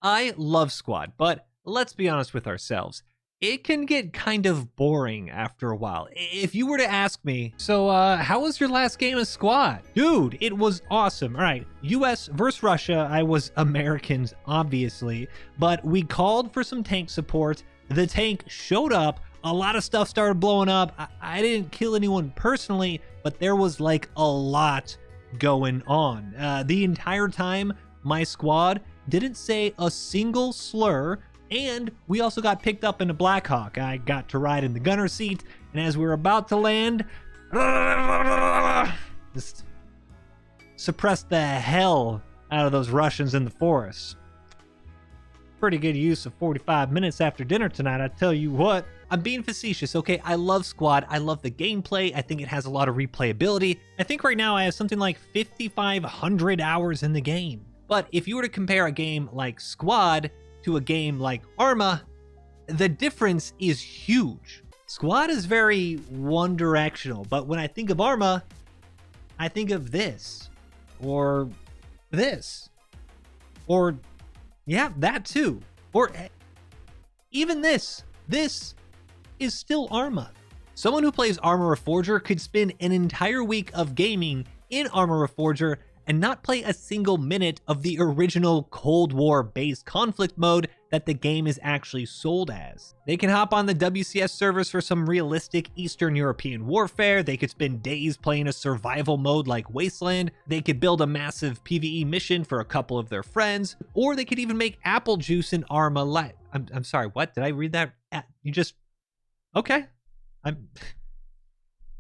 I love Squad, but let's be honest with ourselves. It can get kind of boring after a while. If you were to ask me, so how was your last game of Squad? Dude, it was awesome. All right, US versus Russia. I was Americans, obviously, but we called for some tank support. The tank showed up. A lot of stuff started blowing up. I didn't kill anyone personally, but there was like a lot going on. The entire time, my squad didn't say a single slur. And we also got picked up in a Blackhawk. I got to ride in the gunner seat, and as we were about to land, just suppressed the hell out of those Russians in the forest. Pretty good use of 45 minutes after dinner tonight, I tell you what. I'm being facetious, okay? I love Squad. I love the gameplay. I think it has a lot of replayability. I think right now I have something like 5,500 hours in the game. But if you were to compare a game like Squad to a game like Arma, the difference is huge. Squad is very one-directional, but when I think of Arma, I think of this, or this, or yeah, that too, or even this. This is still Arma. Someone who plays Arma Reforger could spend an entire week of gaming in Arma Reforger and not play a single minute of the original Cold War-based conflict mode that the game is actually sold as. They can hop on the WCS servers for some realistic Eastern European warfare. They could spend days playing a survival mode like Wasteland. They could build a massive PvE mission for a couple of their friends, or they could even make apple juice in Arma Light. I'm sorry, what? Did I read that? You just... Okay.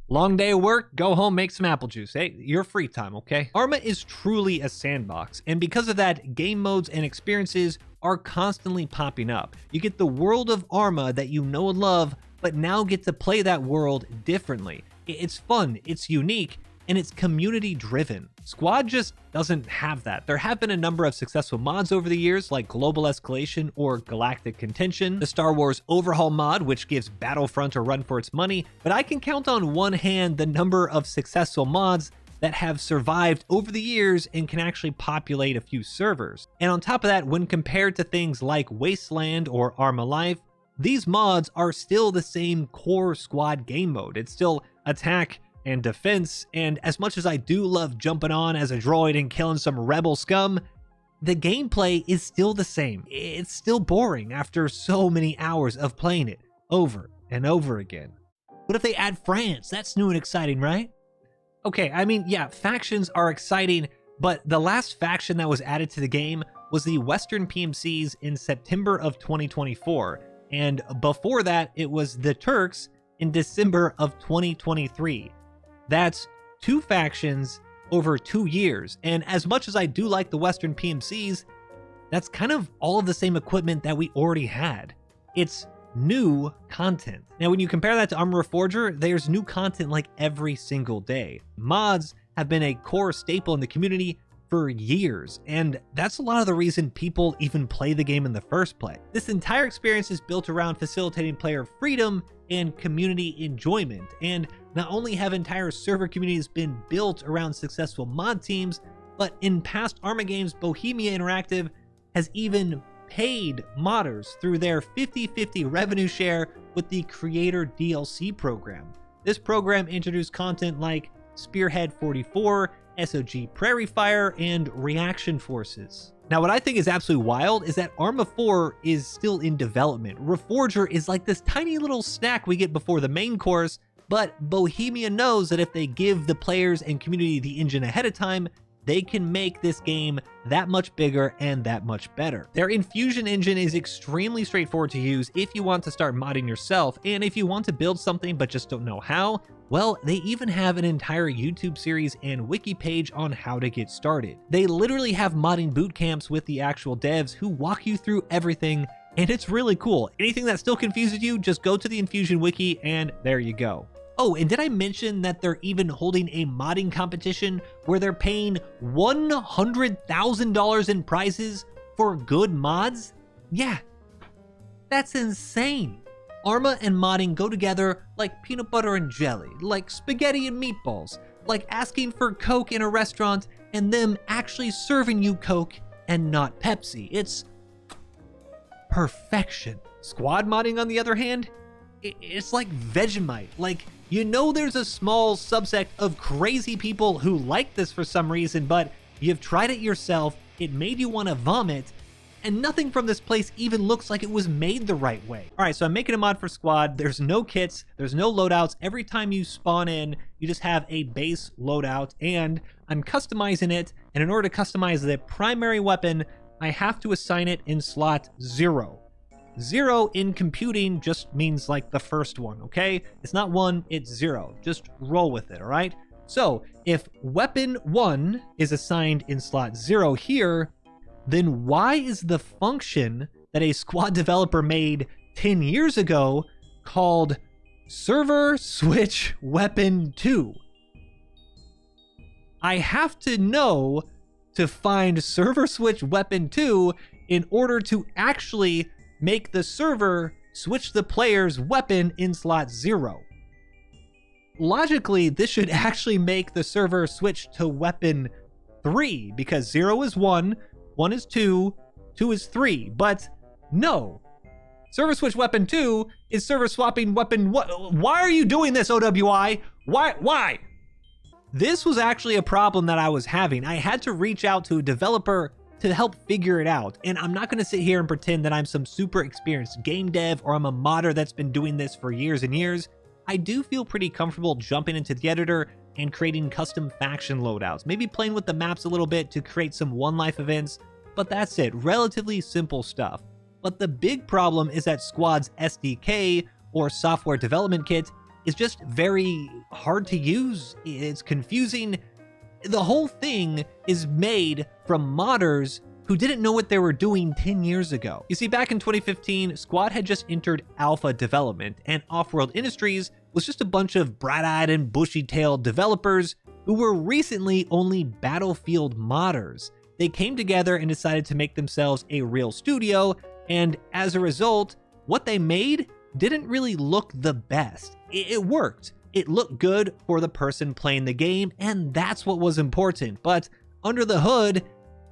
Long day of work, go home, make some apple juice. Hey, your free time, okay? Arma is truly a sandbox, and because of that, game modes and experiences are constantly popping up. You get the world of Arma that you know and love, but now get to play that world differently. It's fun, it's unique, and it's community driven. Squad just doesn't have that. There have been a number of successful mods over the years, like Global Escalation or Galactic Contention, the Star Wars Overhaul mod, which gives Battlefront a run for its money, but I can count on one hand the number of successful mods that have survived over the years and can actually populate a few servers. And on top of that, when compared to things like Wasteland or Arma Life, these mods are still the same core Squad game mode. It's still attack and defense, and as much as I do love jumping on as a droid and killing some rebel scum, the gameplay is still the same. It's still boring after so many hours of playing it over and over again. What if they add France? That's new and exciting, right? Okay, I mean, yeah, factions are exciting, but the last faction that was added to the game was the Western PMCs in September of 2024, and before that, it was the Turks in December of 2023. That's two factions over 2 years, and as much as I do like the Western PMCs, that's kind of all of the same equipment that we already had. It's new content. Now, when you compare that to Arma Reforger, there's new content like every single day. Mods have been a core staple in the community for years, and that's a lot of the reason people even play the game in the first place. This entire experience is built around facilitating player freedom and community enjoyment, and not only have entire server communities been built around successful mod teams, but in past Arma games, Bohemia Interactive has even paid modders through their 50-50 revenue share with the Creator DLC program. This program introduced content like Spearhead 44, SOG Prairie Fire, and Reaction Forces. Now, what I think is absolutely wild is that Arma 4 is still in development. Reforger is like this tiny little snack we get before the main course, but Bohemia knows that if they give the players and community the engine ahead of time, they can make this game that much bigger and that much better. Their Infusion engine is extremely straightforward to use if you want to start modding yourself, and if you want to build something but just don't know how, well, they even have an entire YouTube series and wiki page on how to get started. They literally have modding boot camps with the actual devs who walk you through everything, and it's really cool. Anything that still confuses you, just go to the Infusion wiki and there you go. Oh, and did I mention that they're even holding a modding competition where they're paying $100,000 in prizes for good mods? Yeah, that's insane. Arma and modding go together like peanut butter and jelly, like spaghetti and meatballs, like asking for Coke in a restaurant and them actually serving you Coke and not Pepsi. It's perfection. Squad modding, on the other hand, it's like Vegemite. Like, you know there's a small subsect of crazy people who like this for some reason, but you've tried it yourself, it made you want to vomit, and nothing from this place even looks like it was made the right way. All right, so I'm making a mod for Squad. There's no kits, there's no loadouts. Every time you spawn in, you just have a base loadout, and I'm customizing it, and in order to customize the primary weapon, I have to assign it in slot 0. 0 in computing just means like the first one, okay? It's not 1, it's 0. Just roll with it, all right? So if weapon 1 is assigned in slot 0 here, then why is the function that a Squad developer made 10 years ago called server switch weapon 2? I have to know to find server switch weapon 2 in order to actually make the server switch the player's weapon in slot 0. Logically, this should actually make the server switch to weapon 3, because 0 is 1, 1 is 2, 2 is 3, but no. Server switch weapon 2 is server swapping weapon. Why are you doing this, OWI? Why? This was actually a problem that I was having. I had to reach out to a developer to help figure it out. And I'm not going to sit here and pretend that I'm some super experienced game dev or I'm a modder that's been doing this for years and years. I do feel pretty comfortable jumping into the editor and creating custom faction loadouts, maybe playing with the maps a little bit to create some one-life events, but that's it, relatively simple stuff. But the big problem is that Squad's SDK, or software development kit, is just very hard to use. It's confusing. The whole thing is made from modders who didn't know what they were doing 10 years ago. You see, back in 2015, Squad had just entered alpha development, and Offworld Industries was just a bunch of bright-eyed and bushy-tailed developers who were recently only Battlefield modders. They came together and decided to make themselves a real studio, and as a result, what they made didn't really look the best. It worked. It looked good for the person playing the game, and that's what was important. But under the hood,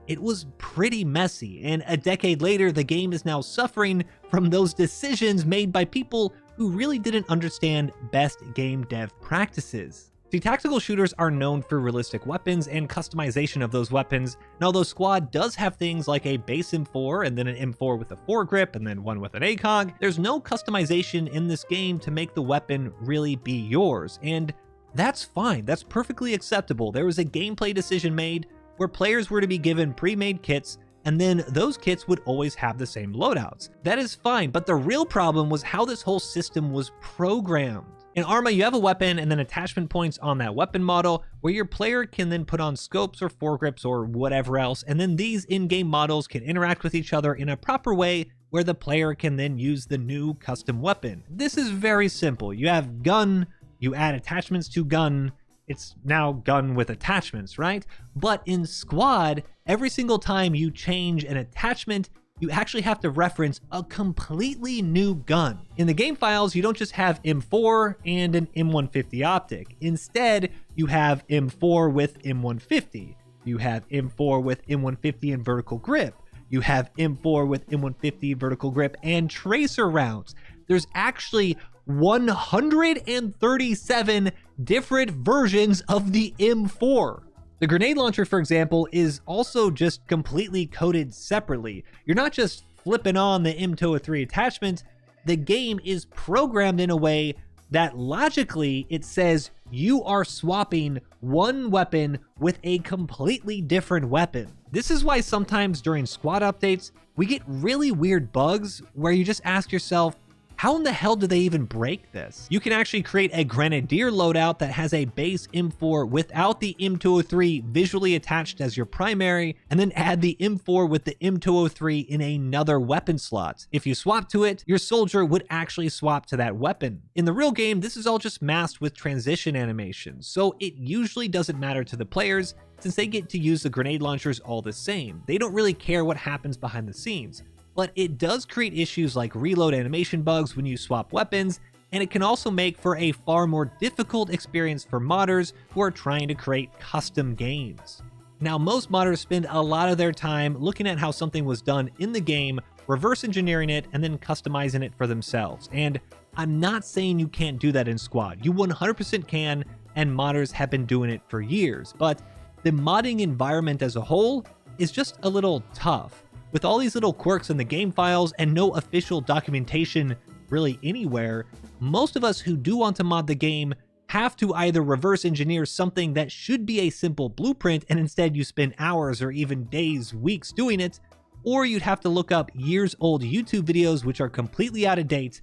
it was pretty messy, and a decade later, the game is now suffering from those decisions made by people who really didn't understand best game dev practices. See, tactical shooters are known for realistic weapons and customization of those weapons, and although Squad does have things like a base M4 and then an M4 with a foregrip and then one with an ACOG, there's no customization in this game to make the weapon really be yours, and that's fine, that's perfectly acceptable. There was a gameplay decision made where players were to be given pre-made kits, and then those kits would always have the same loadouts. That is fine, but the real problem was how this whole system was programmed. In Arma, you have a weapon and then attachment points on that weapon model where your player can then put on scopes or foregrips or whatever else, and then these in-game models can interact with each other in a proper way where the player can then use the new custom weapon. This is very simple. You have gun, you add attachments to gun, it's now gun with attachments, right? But in Squad, every single time you change an attachment, you actually have to reference a completely new gun. In the game files, you don't just have M4 and an M150 optic. Instead, you have M4 with M150. You have M4 with M150 and vertical grip. You have M4 with M150 vertical grip and tracer rounds. There's actually 137 different versions of the M4. The grenade launcher, for example, is also just completely coded separately. You're not just flipping on the M203 attachment, the game is programmed in a way that logically it says you are swapping one weapon with a completely different weapon. This is why sometimes during Squad updates, we get really weird bugs where you just ask yourself, how in the hell do they even break this? You can actually create a Grenadier loadout that has a base M4 without the M203 visually attached as your primary, and then add the M4 with the M203 in another weapon slot. If you swap to it, your soldier would actually swap to that weapon. In the real game, this is all just masked with transition animations, so it usually doesn't matter to the players since they get to use the grenade launchers all the same. They don't really care what happens behind the scenes. But it does create issues like reload animation bugs when you swap weapons, and it can also make for a far more difficult experience for modders who are trying to create custom games. Now, most modders spend a lot of their time looking at how something was done in the game reverse engineering it, and then customizing it for themselves. And I'm not saying you can't do that in Squad. You 100% can, and modders have been doing it for years. But the modding environment as a whole is just a little tough. With all these little quirks in the game files and no official documentation really anywhere, most of us who do want to mod the game have to either reverse engineer something that should be a simple blueprint and instead you spend hours or even days, weeks doing it, or you'd have to look up years old YouTube videos which are completely out of date,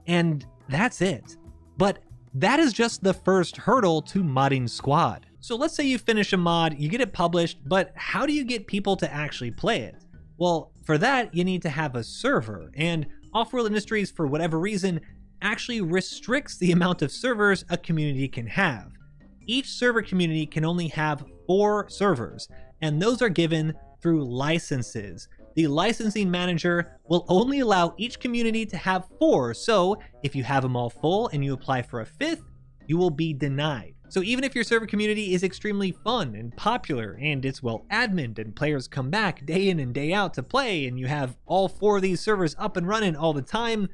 and that's it. But that is just the first hurdle to modding Squad. So let's say you finish a mod, you get it published, but how do you get people to actually play it? Well, for that, you need to have a server, and Off-World Industries, for whatever reason, actually restricts the amount of servers a community can have. Each server community can only have 4 servers, and those are given through licenses. The licensing manager will only allow each community to have 4, so if you have them all full and you apply for a 5th, you will be denied. So even if your server community is extremely fun and popular and it's well adminned and players come back day in and day out to play and you have all 4 of these servers up and running all the time,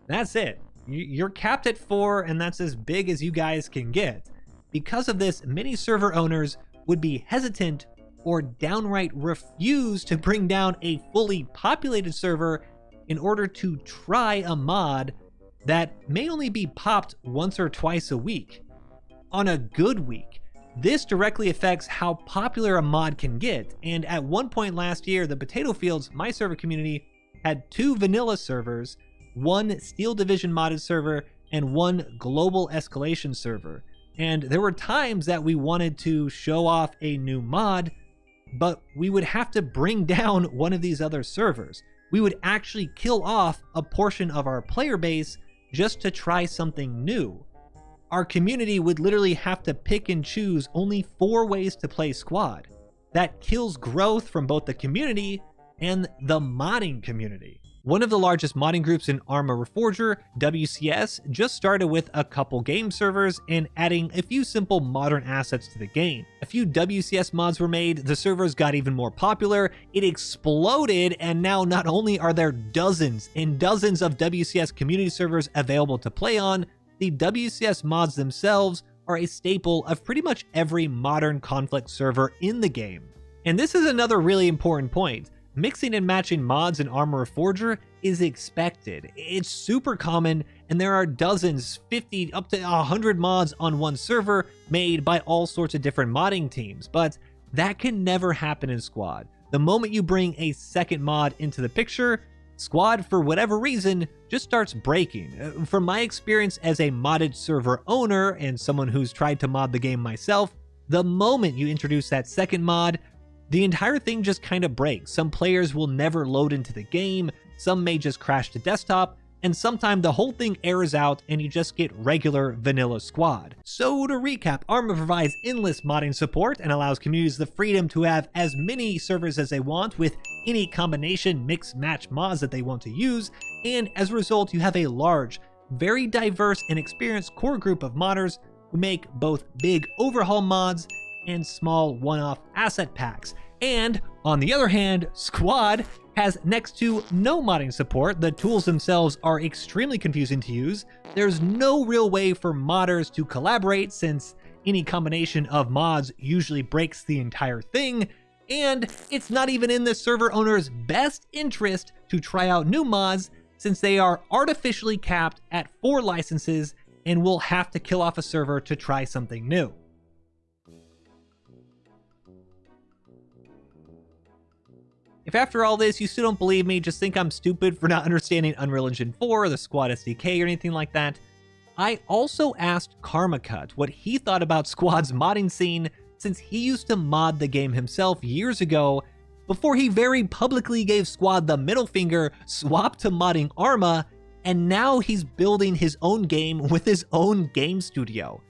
that's it. You're capped at 4 and that's as big as you guys can get. Because of this, many server owners would be hesitant or downright refuse to bring down a fully populated server in order to try a mod that may only be popped once or twice a week. On a good week, this directly affects how popular a mod can get, and at one point last year, the Potato Fields, my server community, had 2 vanilla servers, 1 Steel Division modded server, and 1 Global Escalation server. And there were times that we wanted to show off a new mod, but we would have to bring down one of these other servers. We would actually kill off a portion of our player base just to try something new. Our community would literally have to pick and choose only 4 ways to play Squad. That kills growth from both the community and the modding community. One of the largest modding groups in Arma Reforger, WCS, just started with a couple game servers and adding a few simple modern assets to the game. A few WCS mods were made, the servers got even more popular, it exploded, and now not only are there dozens and dozens of WCS community servers available to play on, the WCS mods themselves are a staple of pretty much every modern conflict server in the game. And this is another really important point. Mixing and matching mods in Arma Reforger is expected. It's super common, and there are dozens, 50, up to 100 mods on one server made by all sorts of different modding teams, but that can never happen in Squad. The moment you bring a second mod into the picture, Squad, for whatever reason, just starts breaking. From my experience as a modded server owner and someone who's tried to mod the game myself, the moment you introduce that second mod, the entire thing just kind of breaks. Some players will never load into the game, some may just crash to desktop, and sometimes the whole thing errors out and you just get regular vanilla Squad. So to recap, Arma provides endless modding support and allows communities the freedom to have as many servers as they want with any combination mix match mods that they want to use, and as a result you have a large, very diverse and experienced core group of modders who make both big overhaul mods and small one-off asset packs. And on the other hand, Squad has next to no modding support. The tools themselves are extremely confusing to use. There's no real way for modders to collaborate since any combination of mods usually breaks the entire thing, and it's not even in the server owner's best interest to try out new mods since they are artificially capped at 4 licenses and will have to kill off a server to try something new. If after all this you still don't believe me, just think I'm stupid for not understanding Unreal Engine 4 or the Squad SDK or anything like that, I also asked KarmaCut what he thought about Squad's modding scene since he used to mod the game himself years ago before he very publicly gave Squad the middle finger, swapped to modding Arma, and now he's building his own game with his own game studio.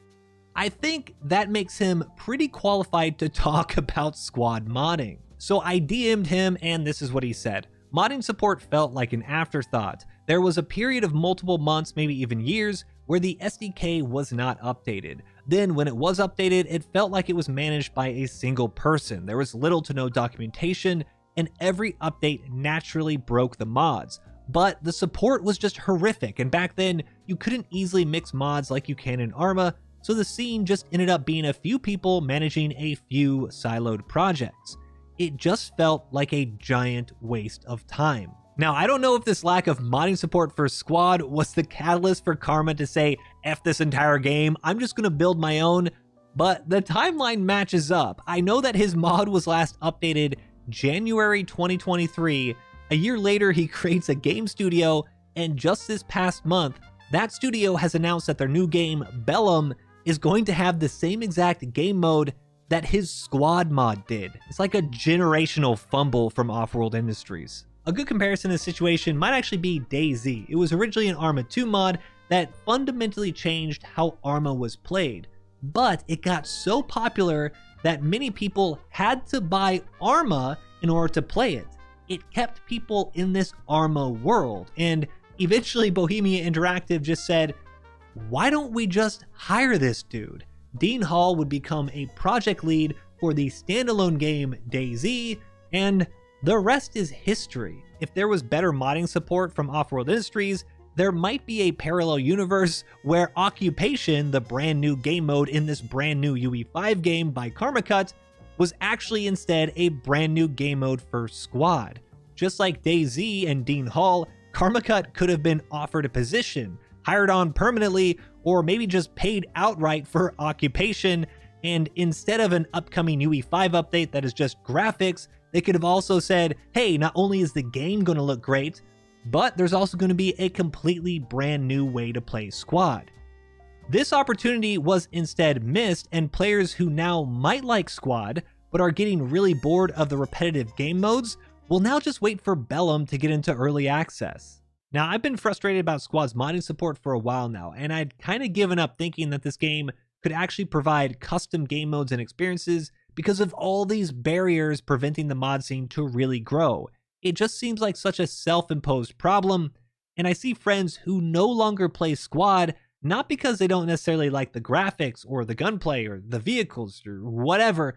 I think that makes him pretty qualified to talk about Squad modding. So I DM'd him and this is what he said. Modding support felt like an afterthought. There was a period of multiple months, maybe even years, where the SDK was not updated. Then when it was updated, it felt like it was managed by a single person. There was little to no documentation, and every update naturally broke the mods. But the support was just horrific, and back then, you couldn't easily mix mods like you can in Arma, so the scene just ended up being a few people managing a few siloed projects. It just felt like a giant waste of time. Now, I don't know if this lack of modding support for Squad was the catalyst for Karma to say, F this entire game, I'm just gonna build my own, but the timeline matches up. I know that his mod was last updated January 2023. A year later, he creates a game studio, and just this past month, that studio has announced that their new game, Bellum, is going to have the same exact game mode that his Squad mod did. It's like a generational fumble from Offworld Industries. A good comparison to this situation might actually be DayZ. It was originally an Arma 2 mod that fundamentally changed how Arma was played, but it got so popular that many people had to buy Arma in order to play it. It kept people in this Arma world, and eventually Bohemia Interactive just said, why don't we just hire this dude? Dean Hall would become a project lead for the standalone game DayZ, and the rest is history. If there was better modding support from Offworld Industries, there might be a parallel universe where Occupation, the brand new game mode in this brand new UE5 game by KarmaCut, was actually instead a brand new game mode for Squad. Just like DayZ and Dean Hall, KarmaCut could have been offered a position, hired on permanently, or maybe just paid outright for Occupation, and instead of an upcoming UE5 update that is just graphics, they could have also said, hey, not only is the game going to look great, but there's also going to be a completely brand new way to play Squad. This opportunity was instead missed, and players who now might like Squad, but are getting really bored of the repetitive game modes, will now just wait for Bellum to get into early access. Now, I've been frustrated about Squad's modding support for a while now, and I'd kind of given up thinking that this game could actually provide custom game modes and experiences because of all these barriers preventing the mod scene to really grow. It just seems like such a self-imposed problem, and I see friends who no longer play Squad, not because they don't necessarily like the graphics or the gunplay or the vehicles or whatever,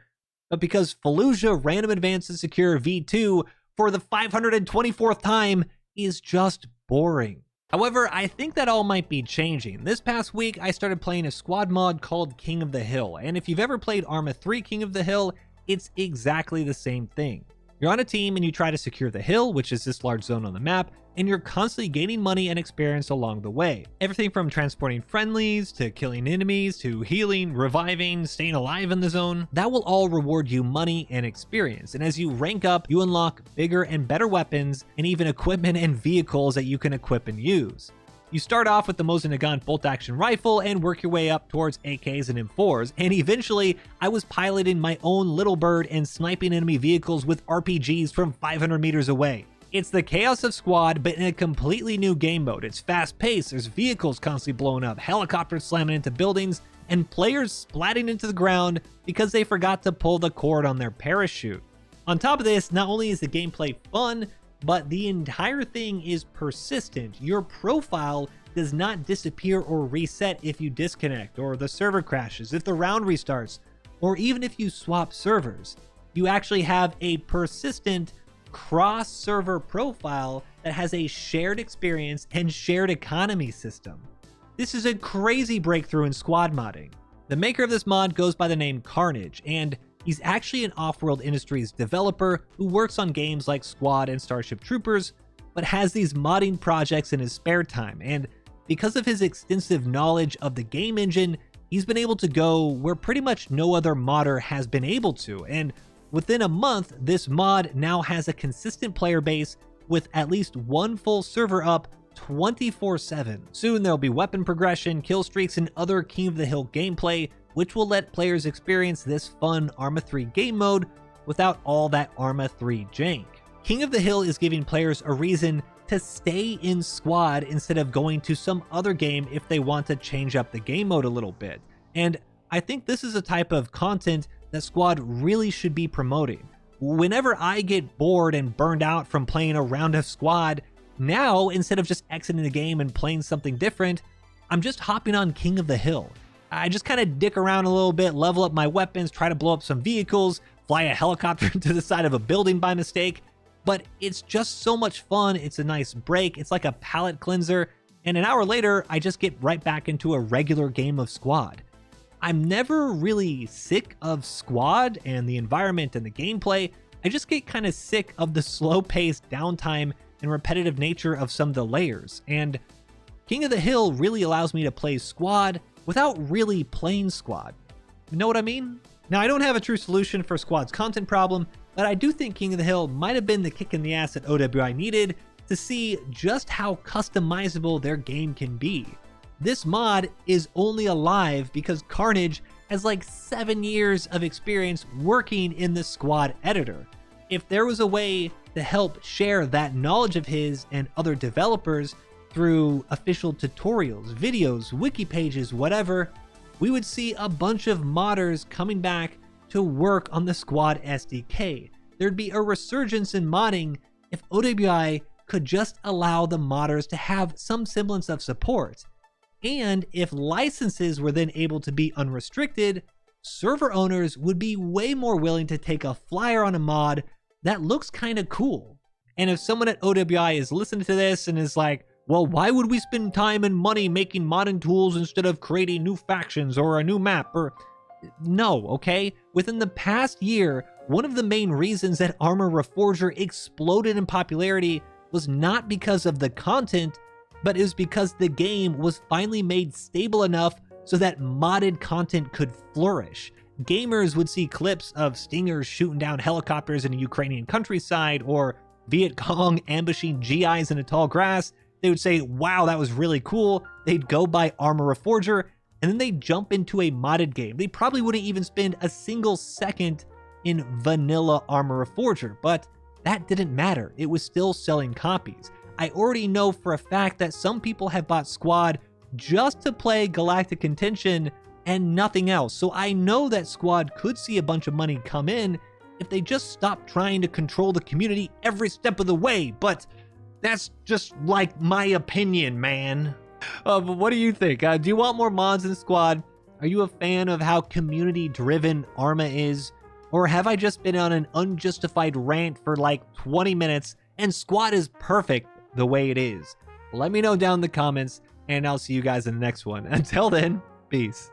but because Fallujah Random Advanced and Secure V2 for the 524th time is just boring. However, I think that all might be changing. This past week, I started playing a Squad mod called King of the Hill, and if you've ever played Arma 3 King of the Hill, it's exactly the same thing. You're on a team and you try to secure the hill, which is this large zone on the map, and you're constantly gaining money and experience along the way. Everything from transporting friendlies, to killing enemies, to healing, reviving, staying alive in the zone, that will all reward you money and experience. And as you rank up, you unlock bigger and better weapons, and even equipment and vehicles that you can equip and use. You start off with the Mosin Nagant bolt-action rifle and work your way up towards AKs and M4s, and eventually I was piloting my own little bird and sniping enemy vehicles with RPGs from 500 meters away. It's the chaos of Squad, but in a completely new game mode. It's fast-paced, there's vehicles constantly blowing up, helicopters slamming into buildings, and players splatting into the ground because they forgot to pull the cord on their parachute. On top of this, not only is the gameplay fun, but the entire thing is persistent. Your profile does not disappear or reset if you disconnect, or the server crashes, if the round restarts, or even if you swap servers. You actually have a persistent cross-server profile that has a shared experience and shared economy system. This is a crazy breakthrough in Squad modding. The maker of this mod goes by the name Carnage, and he's actually an Offworld Industries developer who works on games like Squad and Starship Troopers, but has these modding projects in his spare time, and because of his extensive knowledge of the game engine, he's been able to go where pretty much no other modder has been able to, and within a month, this mod now has a consistent player base with at least one full server up 24/7. Soon there'll be weapon progression, kill streaks, and other King of the Hill gameplay, which will let players experience this fun Arma 3 game mode without all that Arma 3 jank. King of the Hill is giving players a reason to stay in Squad instead of going to some other game if they want to change up the game mode a little bit. And I think this is a type of content that Squad really should be promoting. Whenever I get bored and burned out from playing a round of Squad, now instead of just exiting the game and playing something different, I'm just hopping on King of the Hill. I just kind of dick around a little bit, level up my weapons, try to blow up some vehicles, fly a helicopter to the side of a building by mistake, but it's just so much fun. It's a nice break. It's like a palate cleanser. And an hour later, I just get right back into a regular game of Squad. I'm never really sick of Squad and the environment and the gameplay. I just get kind of sick of the slow-paced downtime and repetitive nature of some of the layers. And King of the Hill really allows me to play Squad without really playing Squad. You know what I mean? Now, I don't have a true solution for Squad's content problem, but I do think King of the Hill might have been the kick in the ass that OWI needed to see just how customizable their game can be. This mod is only alive because Carnage has like 7 years of experience working in the Squad editor. If there was a way to help share that knowledge of his and other developers through official tutorials, videos, wiki pages, whatever, we would see a bunch of modders coming back to work on the Squad SDK. There'd be a resurgence in modding if OWI could just allow the modders to have some semblance of support. And if licenses were then able to be unrestricted, server owners would be way more willing to take a flyer on a mod that looks kind of cool. And if someone at OWI is listening to this and is like, well, why would we spend time and money making modding tools instead of creating new factions or a new map? Or no, okay? Within the past year, one of the main reasons that Arma Reforger exploded in popularity was not because of the content, but it was because the game was finally made stable enough so that modded content could flourish. Gamers would see clips of stingers shooting down helicopters in a Ukrainian countryside, or Viet Cong ambushing GIs in a tall grass. They would say, wow, that was really cool. They'd go buy Arma Reforger, and then they'd jump into a modded game. They probably wouldn't even spend a single second in vanilla Arma Reforger, but that didn't matter. It was still selling copies. I already know for a fact that some people have bought Squad just to play Galactic Contention and nothing else. So I know that Squad could see a bunch of money come in if they just stopped trying to control the community every step of the way. But that's just like my opinion, man. But what do you think? Do you want more mods in Squad? Are you a fan of how community-driven Arma is? Or have I just been on an unjustified rant for like 20 minutes and Squad is perfect the way it is? Let me know down in the comments, and I'll see you guys in the next one. Until then, peace.